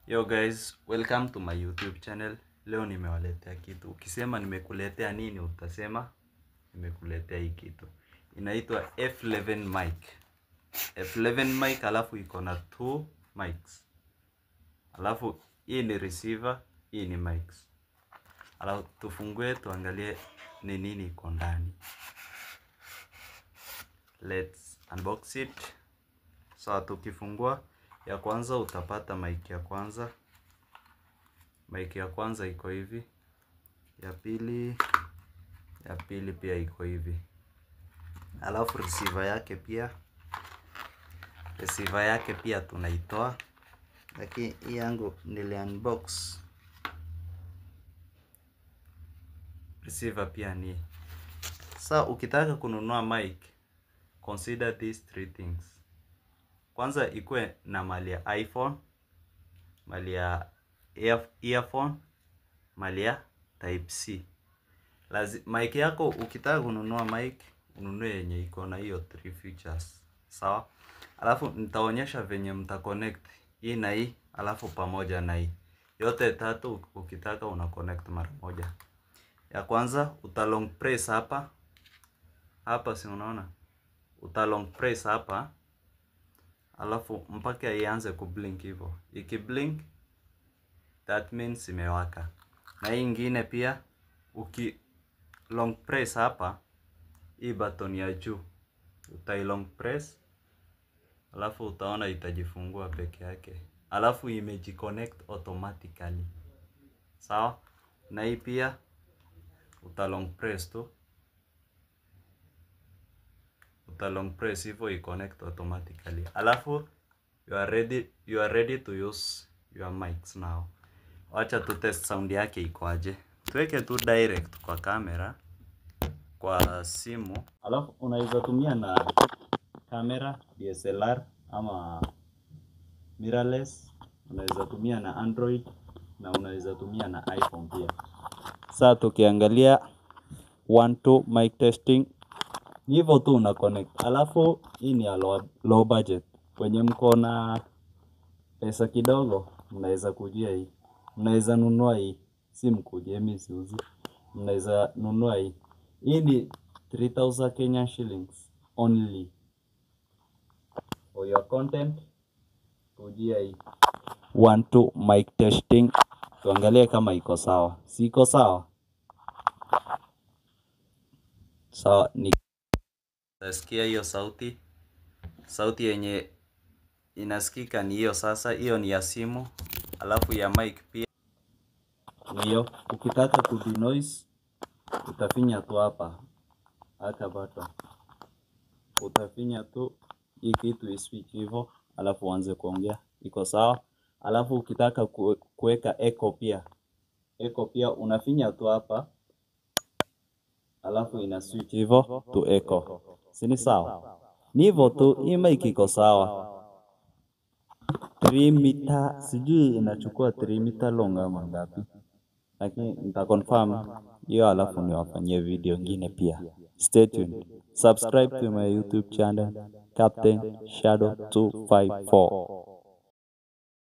Yo guys, welcome to my YouTube channel. Leo nimewaletea kitu. Ukisema nimekuletea nini utasema nimekuletea hii kitu. Inaitwa F11 mic. F11 mic alafu iko na 2 mics. Alafu hii ni receiver, hii ni mics. Alafu tufungue tuangalie ni nini iko ndani. Let's unbox it. So tukifungua ya kwanza utapata mic ya kwanza. Mic ya kwanza iko hivi. Ya pili pia iko hivi. Alafu receiver yake pia tunaitoa. Lakini hii yangu nili unbox. Receiver pia ni. Sasa ukitaka kununua mic, consider these three things. Kwanza ikuwe na mali ya iPhone, mali ya earphone, mali ya type C. Mic yako ukitaka kununua mic, ununue yenye iko na hiyo 3 features. Sawa? Alafu nitaonyesha venye mtaconnect hii na hii, alafu pamoja na hii. Yote tatu ukitaka una connect mara moja. Ya kwanza utalong press hapa. Hapa si unaona? Utalong press hapa. Alafu mpaka ianze kublink hivyo. Ikiblink that means imewaka. Na hii nyingine pia long press hapa, hii button ya juu long press, alafu utaona itajifungua peke yake, alafu imejiconnect automatically. Sawa? Na hii pia long press tu, long press hivyo i-connect automatically. Alafu you are ready to use your mics now. Wacha tu test sound yake iko aje. Tuweke tu direct kwa kamera, kwa simu. Alafu unaweza tumia na kamera DSLR ama mirrorless. Unaweza tumia na Android na unaweza tumia na iPhone pia. Sasa tukiangalia 1 2 mic testing, hivyo tu una connect. Alafu hii ni low budget. Kwenye mko na pesa kidogo, mnaweza kujia hii. Mnaweza nunua hii. Si mkuje mimi siuzi. Mnaweza nunua hii. Hii ni 3000 Kenyan shillings only. For your content, kujia hii. 1 2 mic testing. Tuangalie kama iko sawa. Si iko sawa? Sawa, ni nasikia hiyo sauti. Sauti yenye inasikika ni hiyo sasa. Hiyo ni ya simu. Alafu ya mic pia hiyo. Ukitaka kudenoise utafinya tu hapa. Hata button. Utafinya tu hii kitu iswitch hivyo, alafu uanze kuongea. Iko sawa? Alafu ukitaka kuweka echo pia unafinya tu hapa. Alafu ina switch hivyo to echo. Si ni sawa? Ni hivyo tu, hii mic iko sawa. 3 meter, sijui inachukua 3 meter long ama ngapi. Lakini nitaconfirm hiyo, alafu niwafanyie video nyingine pia. Stay tuned. Subscribe to my YouTube channel, Captain Shadow 254.